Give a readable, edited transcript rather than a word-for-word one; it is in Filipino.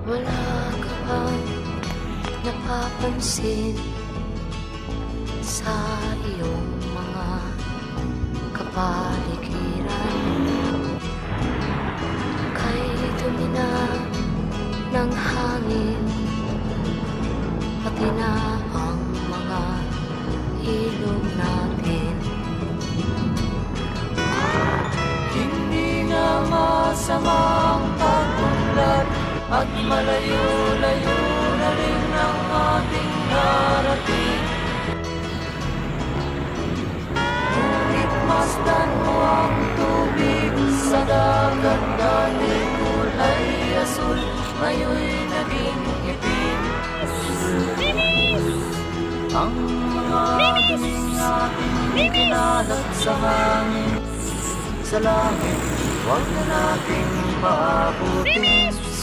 Wala ka bang napapansin sa iyong mga kapaligiran? Kay dumi na ng hangin, pati na ang mga ilog natin. Hindi na masamang pag-unlad at malayo-layo na rin ang ating narating. Ngunit masdan mo ang tubig sa dagat, dati kulay asul, ngayon'y naging itim. Ang mga duming ating kinalat sa hangin, sa langit, huwag na nating maabutin.